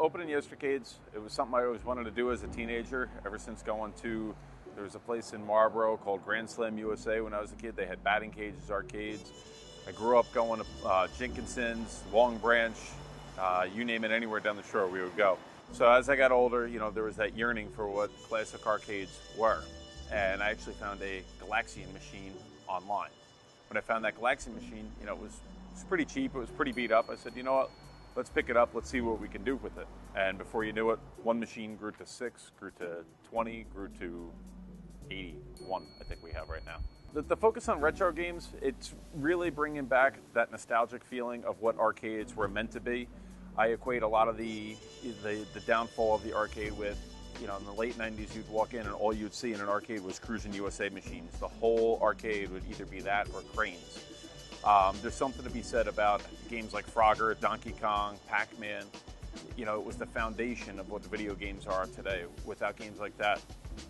opening Yestercades, it was something I always wanted to do as a teenager, ever since going to, there was a place in Marlboro called Grand Slam USA when I was a kid. They had batting cages, arcades. I grew up going to Jenkinson's, Long Branch, you name it, anywhere down the shore we would go. So as I got older, there was that yearning for what classic arcades were. And I actually found a Galaxian machine online. When I found that Galaxian machine, it was pretty cheap, it was pretty beat up. I said, you know what, let's pick it up, let's see what we can do with it. And before you knew it, one machine grew to 6, grew to 20, grew to 81, I think we have right now. The focus on retro games, it's really bringing back that nostalgic feeling of what arcades were meant to be. I equate a lot of the downfall of the arcade with, in the late 90s, you'd walk in and all you'd see in an arcade was Cruisin' USA machines. The whole arcade would either be that or cranes. There's something to be said about games like Frogger, Donkey Kong, Pac-Man. It was the foundation of what the video games are today. Without games like that,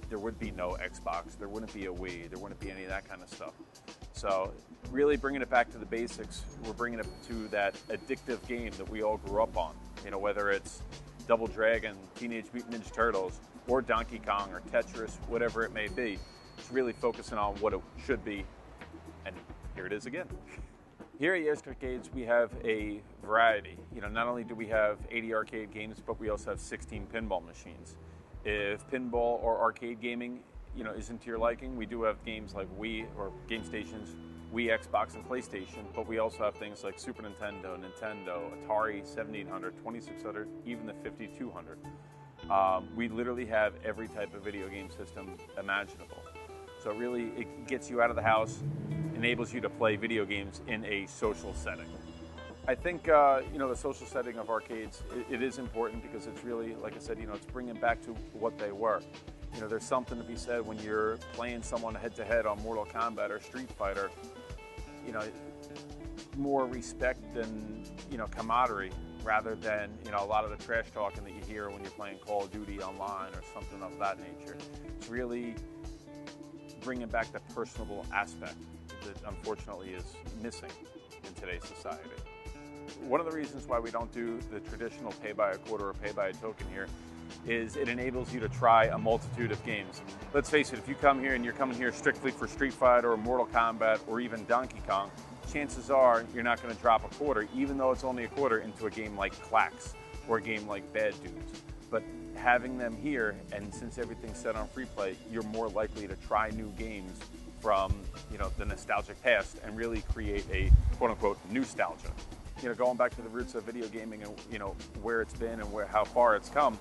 there would be no Xbox, there wouldn't be a Wii, there wouldn't be any of that kind of stuff. So really bringing it back to the basics, we're bringing it to that addictive game that we all grew up on. Whether it's Double Dragon, Teenage Mutant Ninja Turtles, or Donkey Kong, or Tetris, whatever it may be. It's really focusing on what it should be, and here it is again. Here at Yestercades, we have a variety. Not only do we have 80 arcade games, but we also have 16 pinball machines. If pinball or arcade gaming, isn't to your liking, we do have games like Wii, or game stations, Wii, Xbox, and PlayStation, but we also have things like Super Nintendo, Atari, 7800, 2600, even the 5200. We literally have every type of video game system imaginable. So really, it gets you out of the house, enables you to play video games in a social setting. I think, the social setting of arcades, it is important because it's really, like I said, it's bringing back to what they were. There's something to be said when you're playing someone head-to-head on Mortal Kombat or Street Fighter, more respect than, camaraderie, rather than, a lot of the trash talking that you hear when you're playing Call of Duty online or something of that nature. It's really bringing back the personable aspect that unfortunately is missing in today's society. One of the reasons why we don't do the traditional pay by a quarter or pay by a token here is it enables you to try a multitude of games. Let's face it, if you come here and you're coming here strictly for Street Fighter or Mortal Kombat or even Donkey Kong, chances are you're not going to drop a quarter, even though it's only a quarter, into a game like Clax or a game like Bad Dudes. But having them here, and since everything's set on free play, you're more likely to try new games from the nostalgic past and really create a quote-unquote nostalgia. Going back to the roots of video gaming and where it's been and how far it's come,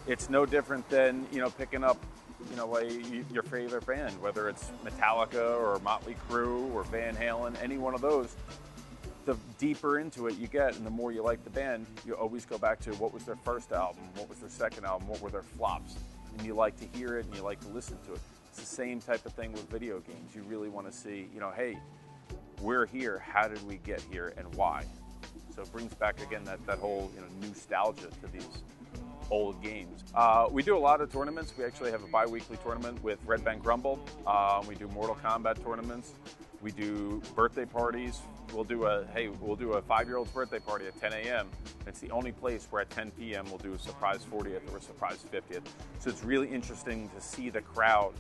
it's no different than picking up your favorite band, whether it's Metallica or Motley Crue or Van Halen, any one of those. The deeper into it you get and the more you like the band, you always go back to what was their first album, what was their second album, what were their flops, and you like to hear it and you like to listen to it. It's the same type of thing with video games. You really want to see, hey, we're here, how did we get here and why? So it brings back again that whole nostalgia to these old games. We do a lot of tournaments. We actually have a bi-weekly tournament with Red Bank Rumble. We do Mortal Kombat tournaments. We do birthday parties. We'll do a 5-year-old's birthday party at 10 a.m. It's the only place where at 10 p.m. we'll do a surprise 40th or a surprise 50th. So it's really interesting to see the crowd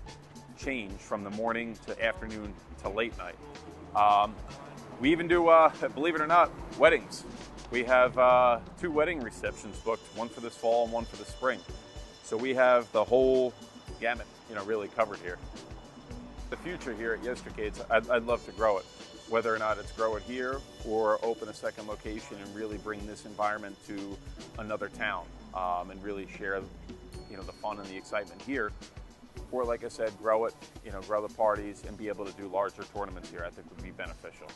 change from the morning to afternoon to late night. We even do, believe it or not, weddings. We have 2 wedding receptions booked, one for this fall and one for the spring. So we have the whole gamut, really covered here. The future here at Yestercades, I'd love to grow it. Whether or not it's grow it here or open a second location and really bring this environment to another town and really share, the fun and the excitement here. Or like I said, grow it, grow the parties and be able to do larger tournaments here, I think would be beneficial.